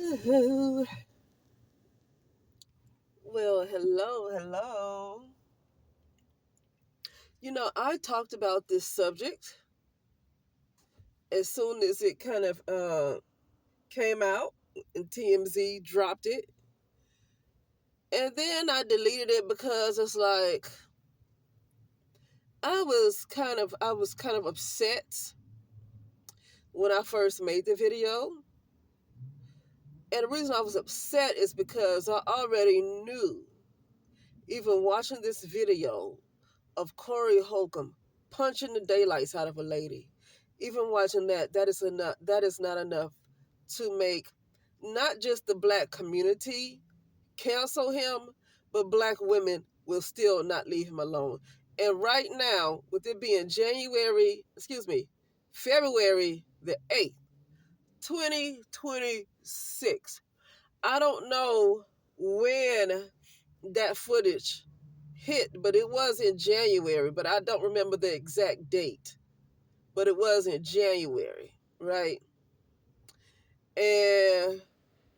Well, hello. I talked about this subject as soon as it kind of came out and TMZ dropped it. And then I deleted it because it's like I was kind of upset when I first made the video. And the reason I was upset is because I already knew, even watching this video, of Corey Holcomb punching the daylights out of a lady. Even watching that is enough. That is not enough to make not just the black community cancel him, but black women will still not leave him alone. And right now, with it being February the 8th, 2026, I don't know when that footage hit, but it was in January, but I don't remember the exact date. But it was in January, right? And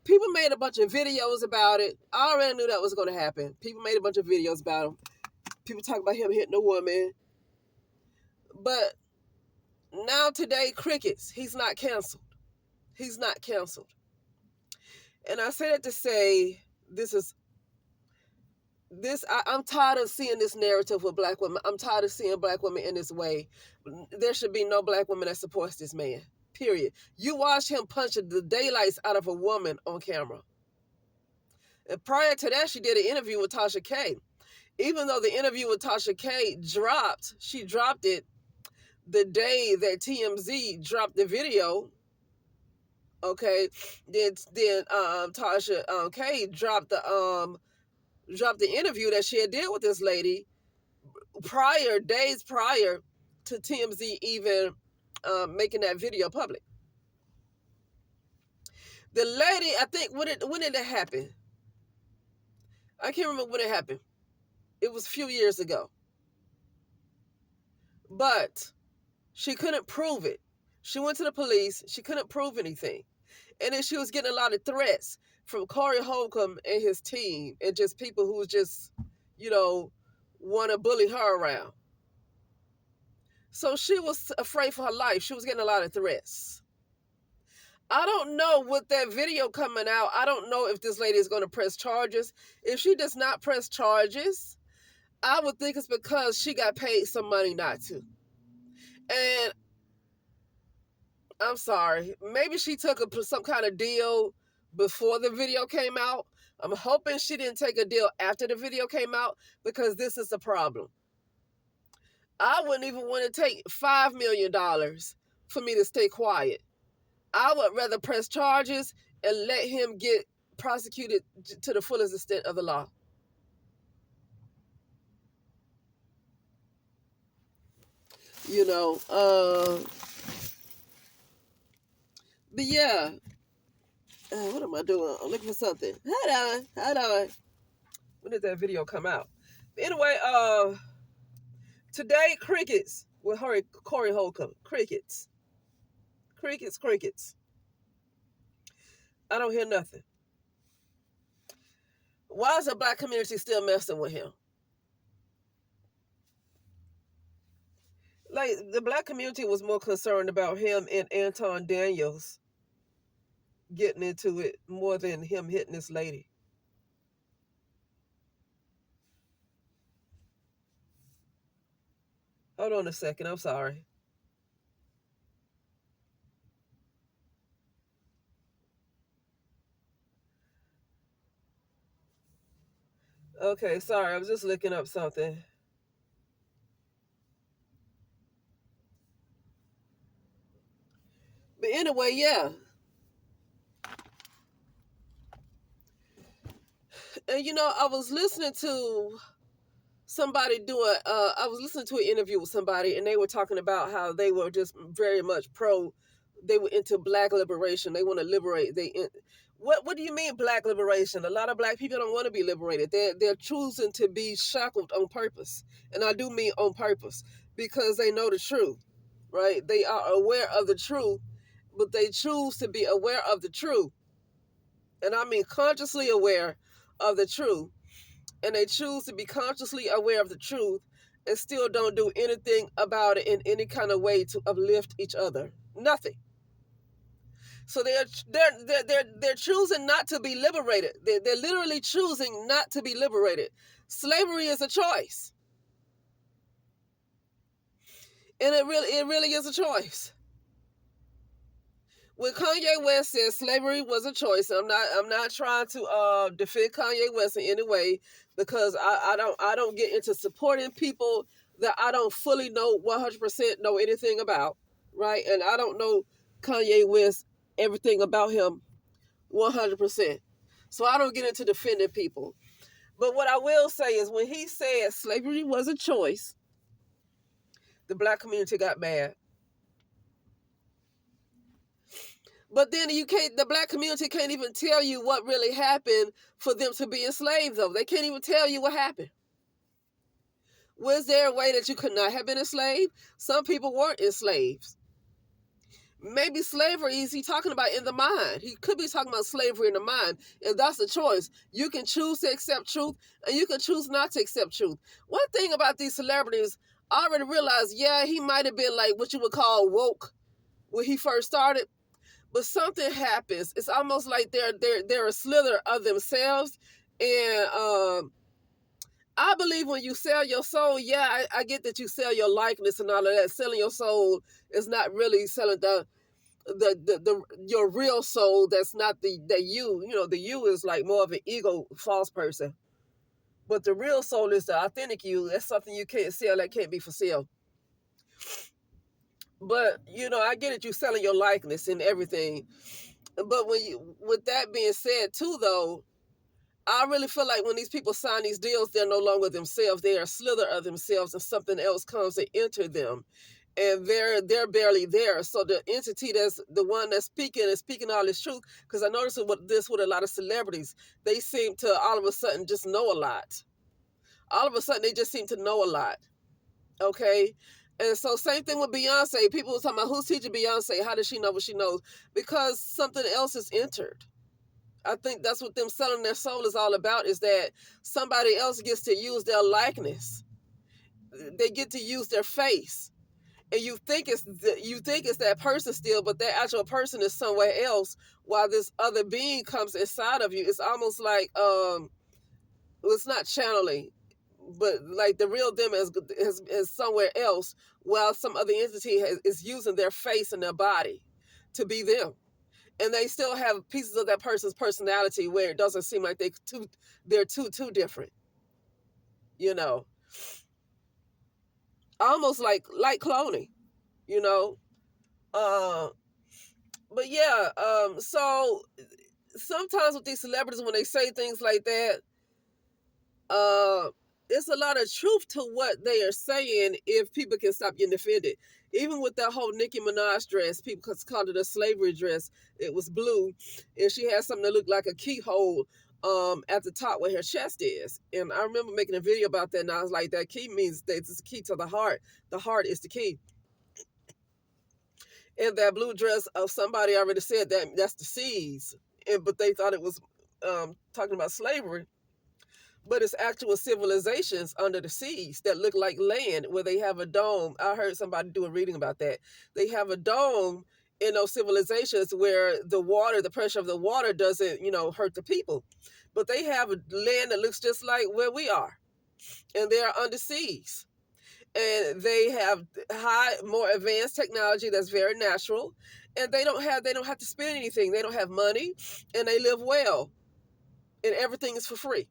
people made a bunch of videos about it. I already knew that was going to happen. People made a bunch of videos about him. People talk about him hitting a woman. But now today, crickets. He's not canceled. He's not canceled. And I say that to say I'm tired of seeing this narrative with black women. I'm tired of seeing black women in this way. There should be no black woman that supports this man. Period. You watch him punching the daylights out of a woman on camera. And prior to that, she did an interview with Tasha K. Even though the interview with Tasha K she dropped it the day that TMZ dropped the video. Okay, then Tasha K dropped the interview that she had did with this lady days prior to TMZ even making that video public. The lady, I think, when did it happen? I can't remember when it happened. It was a few years ago. But she couldn't prove it. She went to the police. She couldn't prove anything. And then she was getting a lot of threats from Corey Holcomb and his team and just people who just, want to bully her around. So she was afraid for her life. She was getting a lot of threats. I don't know with that video coming out. I don't know if this lady is going to press charges. If she does not press charges, I would think it's because she got paid some money not to. And I'm sorry, maybe she took some kind of deal before the video came out. I'm hoping she didn't take a deal after the video came out, because this is the problem. I wouldn't even want to take $5 million for me to stay quiet. I would rather press charges and let him get prosecuted to the fullest extent of the law. But yeah, what am I doing? I'm looking for something. Hold on. When did that video come out? Anyway, today, crickets with Corey Holcomb. Crickets. I don't hear nothing. Why is the black community still messing with him? Like, the black community was more concerned about him and Anton Daniels getting into it more than him hitting this lady. Hold on a second. I'm sorry. Okay, sorry. I was just looking up something. But anyway, yeah. And I was listening to somebody I was listening to an interview with somebody, and they were talking about how they were just very much they were into black liberation. They want to liberate. What do you mean black liberation? A lot of black people don't want to be liberated. They're choosing to be shackled on purpose. And I do mean on purpose, because they know the truth, right? They are aware of the truth, but they choose to be aware of the truth and I mean consciously aware of the truth, and they choose to be consciously aware of the truth and still don't do anything about it in any kind of way to uplift each other. Nothing. So they're choosing not to be liberated. They're literally choosing not to be liberated. Slavery is a choice, and it really is a choice. When Kanye West says slavery was a choice, I'm not trying to defend Kanye West in any way, because I don't get into supporting people that I don't fully know 100% know anything about, right? And I don't know Kanye West everything about him 100%. So I don't get into defending people. But what I will say is, when he said slavery was a choice, the black community got mad. But then the black community can't even tell you what really happened for them to be enslaved, though. They can't even tell you what happened. Was there a way that you could not have been enslaved? Some people weren't enslaved. Maybe slavery is he talking about in the mind. He could be talking about slavery in the mind, and that's a choice. You can choose to accept truth, and you can choose not to accept truth. One thing about these celebrities, I already realized, yeah, he might have been like what you would call woke when he first started, but something happens. It's almost like they're a slither of themselves, and I believe when you sell your soul, yeah, I get that you sell your likeness and all of that. Selling your soul is not really selling the your real soul. That's not the you. You know, the you is like more of an ego false person, but the real soul is the authentic you. That's something you can't sell. That can't be for sale. But I get it. You selling your likeness and everything. But with that being said, too, though, I really feel like when these people sign these deals, they're no longer themselves. They are a slither of themselves, and something else comes to enter them, and they're barely there. So the entity that's the one that's speaking is speaking all this truth. Because I noticed with a lot of celebrities, they seem to all of a sudden just know a lot. All of a sudden, they just seem to know a lot. Okay. And so same thing with Beyonce. People were talking about, who's teaching Beyonce? How does she know what she knows? Because something else is entered. I think that's what them selling their soul is all about, is that somebody else gets to use their likeness. They get to use their face. And you think it's that person still, but that actual person is somewhere else while this other being comes inside of you. It's almost like it's not channeling, but like the real them is somewhere else while some other entity is using their face and their body to be them. And they still have pieces of that person's personality where it doesn't seem like they're too different. Almost like cloning. You know, uh, but yeah. So sometimes with these celebrities, when they say things like that, it's a lot of truth to what they are saying if people can stop getting offended. Even with that whole Nicki Minaj dress, people called it a slavery dress. It was blue, and she had something that looked like a keyhole at the top where her chest is. And I remember making a video about that, and I was like, that key means that it's the key to the heart. The heart is the key. And that blue dress of somebody already said that's the seas, but they thought it was talking about slavery. But it's actual civilizations under the seas that look like land, where they have a dome. I heard somebody do a reading about that. They have a dome in those civilizations where the pressure of the water doesn't, hurt the people. But they have a land that looks just like where we are. And they are under seas. And they have more advanced technology that's very natural. And they don't have to spend anything. They don't have money, and they live well. And everything is for free.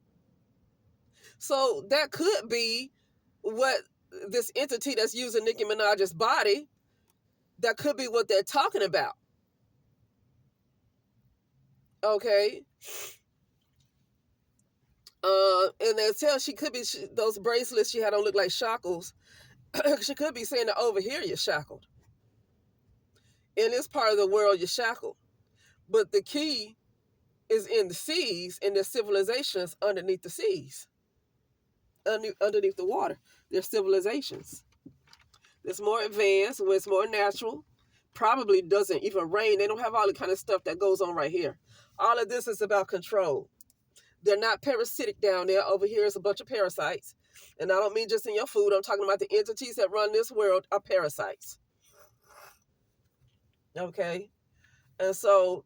So that could be what this entity that's using Nicki Minaj's body, that could be what they're talking about. Okay. And they tell she could be, those bracelets she had on look like shackles. She could be saying that over here you're shackled. In this part of the world you're shackled. But the key is in the seas, and there's civilizations underneath the seas. Underneath the water. There's civilizations. It's more advanced, where it's more natural. Probably doesn't even rain. They don't have all the kind of stuff that goes on right here. All of this is about control. They're not parasitic down there. Over here is a bunch of parasites. And I don't mean just in your food. I'm talking about the entities that run this world are parasites. Okay? And so,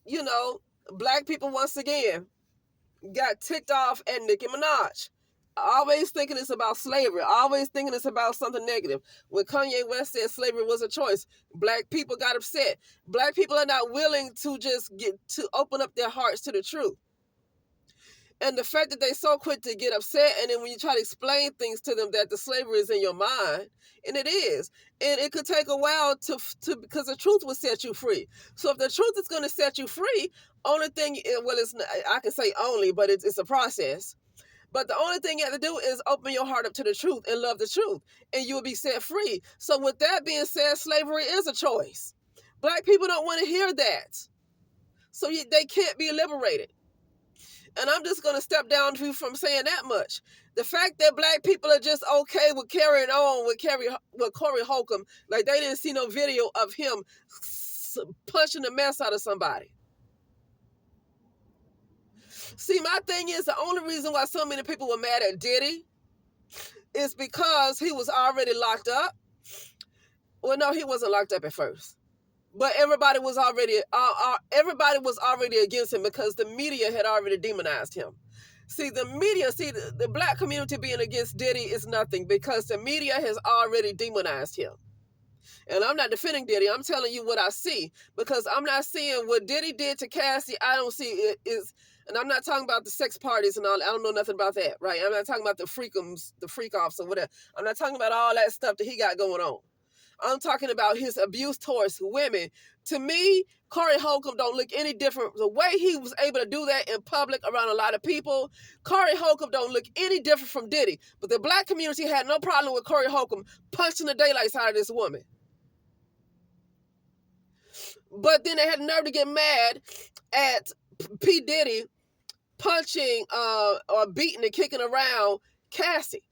you know, black people, once again, got ticked off at Nicki Minaj. Always thinking it's about slavery. Always thinking it's about something negative. When Kanye West said slavery was a choice, black people got upset. Black people are not willing to just get to open up their hearts to the truth. And the fact that they so quick to get upset, and then when you try to explain things to them that the slavery is in your mind, and it is, and it could take a while to because the truth will set you free. So if the truth is going to set you free, only thing, well, it's I can say only, but it's a process. But the only thing you have to do is open your heart up to the truth and love the truth, and you will be set free. So with that being said, slavery is a choice. Black people don't want to hear that, so they can't be liberated. And I'm just going to step down from saying that much. The fact that black people are just okay with carrying on with Corey Holcomb, like they didn't see no video of him punching the mess out of somebody. See, my thing is, the only reason why so many people were mad at Diddy is because he was already locked up. Well, no, he wasn't locked up at first. But everybody was already against him because the media had already demonized him. See, the black community being against Diddy is nothing because the media has already demonized him. And I'm not defending Diddy. I'm telling you what I see because I'm not seeing what Diddy did to Cassie. I don't see it is, and I'm not talking about the sex parties and all. I don't know nothing about that, right? I'm not talking about the freak-offs or whatever. I'm not talking about all that stuff that he got going on. I'm talking about his abuse towards women. To me, Corey Holcomb don't look any different. The way he was able to do that in public around a lot of people, Corey Holcomb don't look any different from Diddy. But the black community had no problem with Corey Holcomb punching the daylights out of this woman. But then they had the nerve to get mad at P. Diddy punching or beating and kicking around Cassie.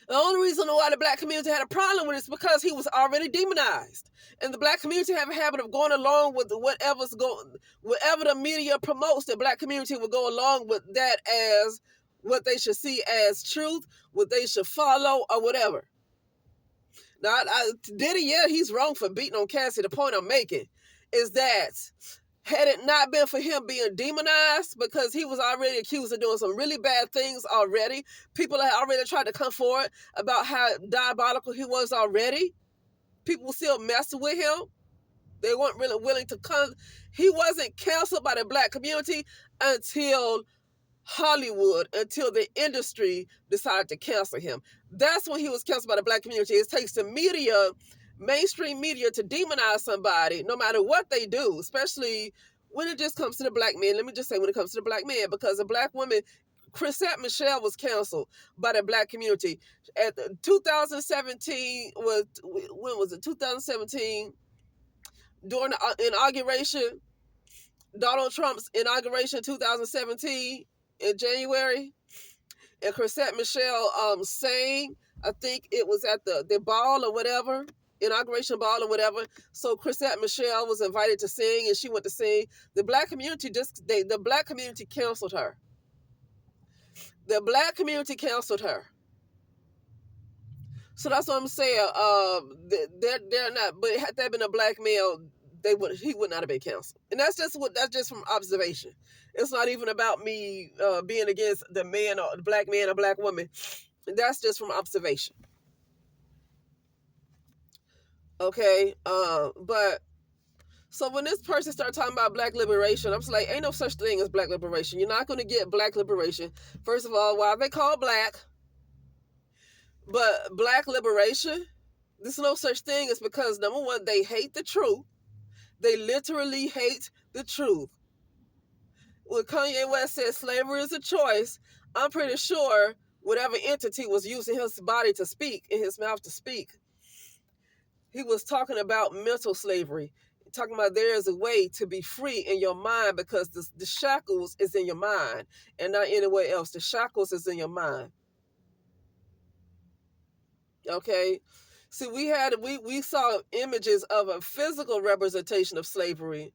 The only reason why the black community had a problem with it is because he was already demonized. And the black community have a habit of going along with whatever the media promotes. The black community will go along with that as what they should see as truth, what they should follow, or whatever. Now, Diddy, yeah, he's wrong for beating on Cassie. The point I'm making is that had it not been for him being demonized because he was already accused of doing some really bad things already, people had already tried to come forward about how diabolical he was already. People still messing with him. They weren't really willing to come. He wasn't canceled by the black community until Hollywood, until the industry decided to cancel him. That's when he was canceled by the black community. It takes the media, mainstream media, to demonize somebody, no matter what they do, especially when it just comes to the black man. Let me just say when it comes to the black man, because a black woman, Chrisette Michele, was canceled by the black community. At 2017, when was it? 2017, during the inauguration, Donald Trump's inauguration 2017 in January, and Chrisette Michele sang, I think it was at the ball or whatever, inauguration ball or whatever. So Chrisette Michele was invited to sing, and she went to sing. The black community the black community canceled her. The black community canceled her. So that's what I'm saying. They're not. But had there been a black male, he would not have been canceled. And that's just from observation. It's not even about me being against the man or the black man or black woman. That's just from observation. Okay, but so when this person started talking about black liberation, I'm just like, ain't no such thing as black liberation. You're not going to get black liberation. First of all, why are they called black? But black liberation, there's no such thing. It's because, number one, they hate the truth. They literally hate the truth. When Kanye West said slavery is a choice, I'm pretty sure whatever entity was using his body to speak, in his mouth to speak, he was talking about mental slavery. Talking about there is a way to be free in your mind because the shackles is in your mind and not anywhere else. The shackles is in your mind. Okay? See, we saw images of a physical representation of slavery,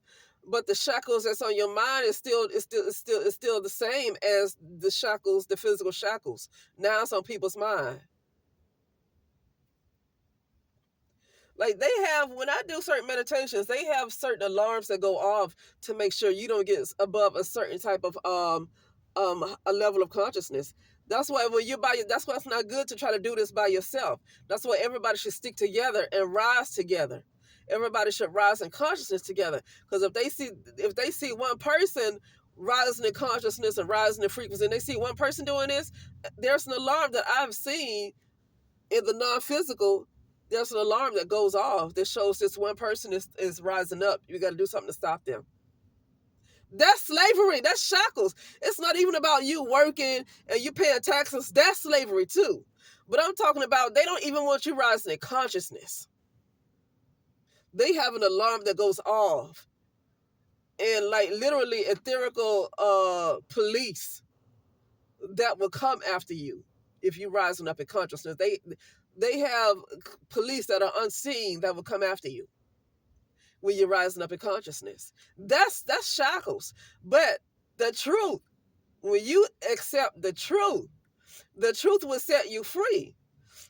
but the shackles that's on your mind is still the same as the shackles, the physical shackles. Now it's on people's mind. Like they have, when I do certain meditations, they have certain alarms that go off to make sure you don't get above a certain type of a level of consciousness. That's why when you're that's why it's not good to try to do this by yourself. That's why everybody should stick together and rise together. Everybody should rise in consciousness together. Because if they see one person rising in consciousness and rising in frequency, and they see one person doing this, there's an alarm that I've seen in the non-physical. There's an alarm that goes off that shows this one person is rising up. You got to do something to stop them. That's slavery. That's shackles. It's not even about you working and you paying taxes. That's slavery too. But I'm talking about they don't even want you rising in consciousness. They have an alarm that goes off. And like literally etherical police that will come after you if you rising up in consciousness. They have police that are unseen that will come after you when you're rising up in consciousness. That's shackles. But the truth, when you accept the truth will set you free.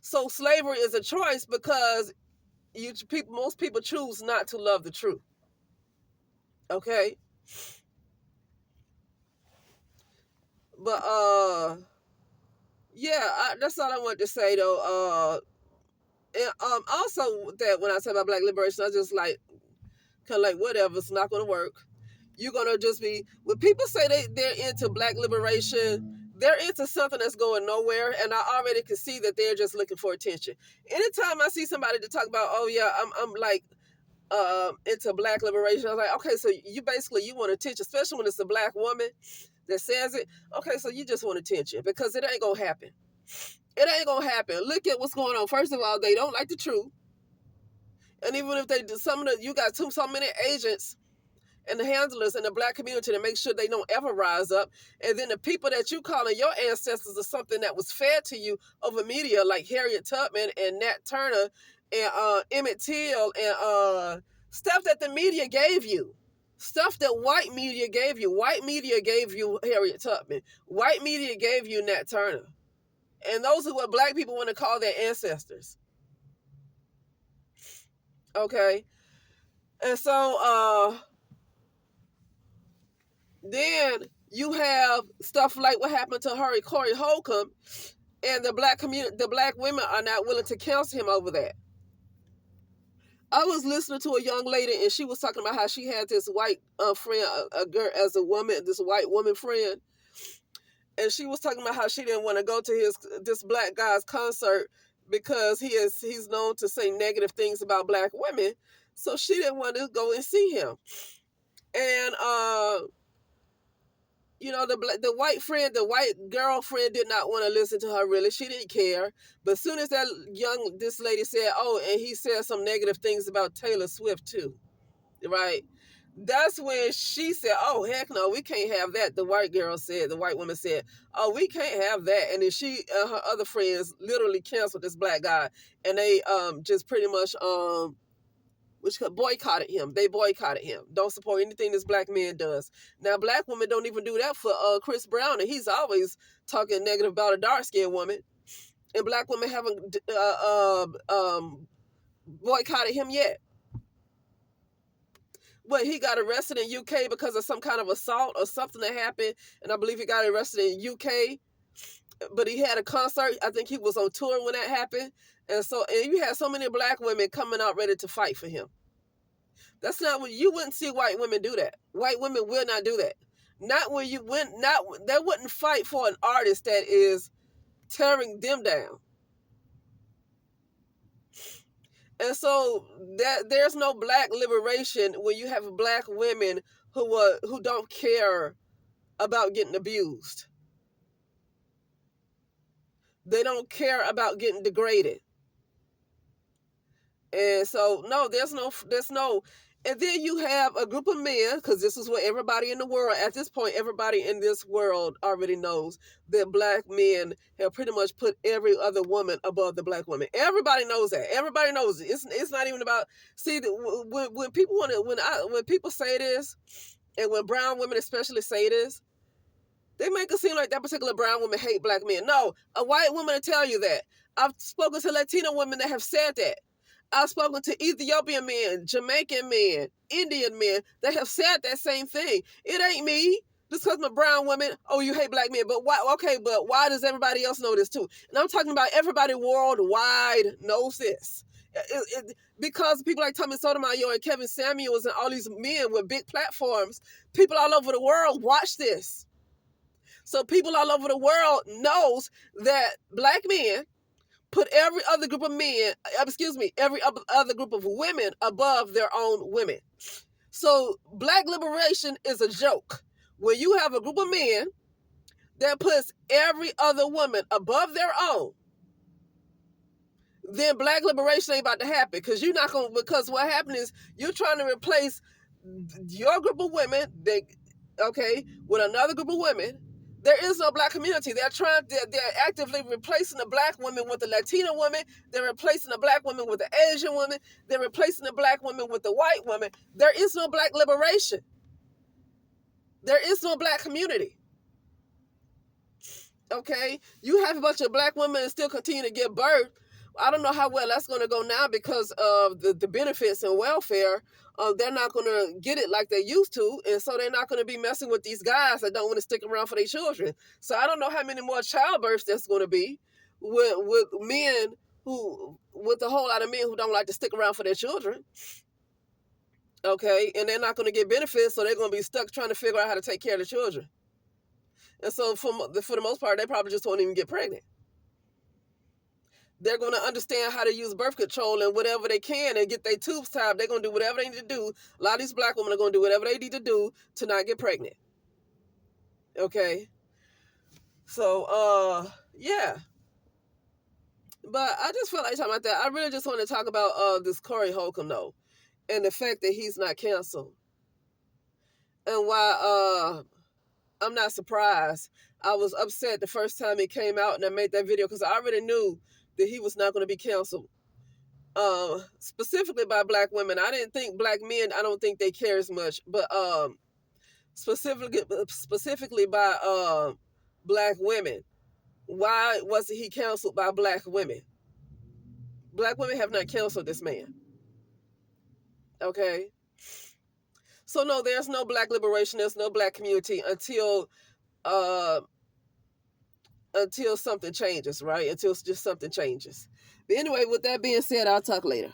So slavery is a choice because most people choose not to love the truth. Okay? But yeah, that's all I wanted to say though. And also that when I say about Black liberation, I just like kind of like whatever, it's not going to work. You're going to just be, when people say they're into Black liberation, they're into something that's going nowhere, and I already can see that they're just looking for attention. Anytime I see somebody to talk about, oh yeah, I'm like into Black liberation, I was like, okay, so you want attention, especially when it's a Black woman that says it. Okay, so you just want attention because it ain't gonna happen. It ain't gonna happen. Look at what's going on. First of all, they don't like the truth. And even if they do, you got so many agents and the handlers in the Black community to make sure they don't ever rise up. And then the people that you calling your ancestors are something that was fed to you over media, like Harriet Tubman and Nat Turner and Emmett Till and stuff that the media gave you. Stuff that white media gave you. White media gave you Harriet Tubman. White media gave you Nat Turner. And those are what Black people want to call their ancestors. Okay? And so, then you have stuff like what happened to Corey Holcomb, and the Black community, the Black women are not willing to counsel him over that. I was listening to a young lady, and she was talking about how she had this white friend, a girl as a woman, this white woman friend, and she was talking about how she didn't want to go to this Black guy's concert because he's known to say negative things about Black women, so she didn't want to go and see him. And you know, the white girlfriend did not want to listen to her, really. She didn't care. But as soon as this lady said, oh, and he said some negative things about Taylor Swift too, right? That's when she said, oh, heck no, we can't have that. The white woman said, oh, we can't have that. And then she and her other friends literally canceled this Black guy. And they just pretty much which boycotted him. They boycotted him. Don't support anything this Black man does. Now, Black women don't even do that for Chris Brown, and he's always talking negative about a dark-skinned woman. And Black women haven't boycotted him yet. But he got arrested in UK because of some kind of assault or something that happened, and I believe he got arrested in UK. But he had a concert. I think he was on tour when that happened. And you had so many Black women coming out ready to fight for him. That's not what you wouldn't see white women do that. White women will not do that. Not when they wouldn't fight for an artist that is tearing them down. And so there's no Black liberation when you have Black women who don't care about getting abused. They don't care about getting degraded. And so, no, there's no, And then you have a group of men, because this is what everybody in the world, at this point, everybody in this world already knows that black men have pretty much put every other woman above the black woman. Everybody knows that. Everybody knows it. It's not even about, see, when people want to, when people say this, and when brown women especially say this, they make it seem like that particular brown woman hate black men. No, a white woman will tell you that. I've spoken to Latino women that have said that. I've spoken to Ethiopian men, Jamaican men, Indian men that have said that same thing. It ain't me. Just because I'm a brown woman, oh, you hate black men. But why? Okay, but why does everybody else know this too? And I'm talking about everybody worldwide knows this. Because people like Tommy Sotomayor and Kevin Samuels and all these men with big platforms, people all over the world watch this. So people all over the world knows that black men put every other group of men, every other group of women above their own women. So black liberation is a joke. When you have a group of men that puts every other woman above their own, then black liberation ain't about to happen, because you're not going. Because what happened is you're trying to replace your group of women, with another group of women. There is no black community. They're actively replacing the black women with the Latino women. They're replacing the black women with the Asian women. They're replacing the black women with the white women. There is no black liberation. There is no black community. Okay? You have a bunch of black women and still continue to give birth. I don't know how well that's going to go now because of the benefits and welfare. They're not going to get it like they used to, and so they're not going to be messing with these guys that don't want to stick around for their children. So I don't know how many more childbirths there's going to be with men with a whole lot of men who don't like to stick around for their children. Okay, and they're not going to get benefits, so they're going to be stuck trying to figure out how to take care of the children. And so for the most part, they probably just won't even get pregnant. They're going to understand how to use birth control and whatever they can and get their tubes tied. They're going to do whatever they need to do. A lot of these black women are going to do whatever they need to do to not get pregnant. Okay? So, yeah. But I just felt like talking about that. I really just want to talk about this Corey Holcomb, though, and the fact that he's not canceled. And why I'm not surprised. I was upset the first time he came out and I made that video because I already knew that he was not going to be canceled. Specifically by black women. I didn't think black men, I don't think they care as much, but specifically by black women. Why wasn't he canceled by black women? Black women have not canceled this man. Okay? So no, there's no black liberation, there's no black community until something changes, right? Until just something changes. But anyway, with that being said, I'll talk later.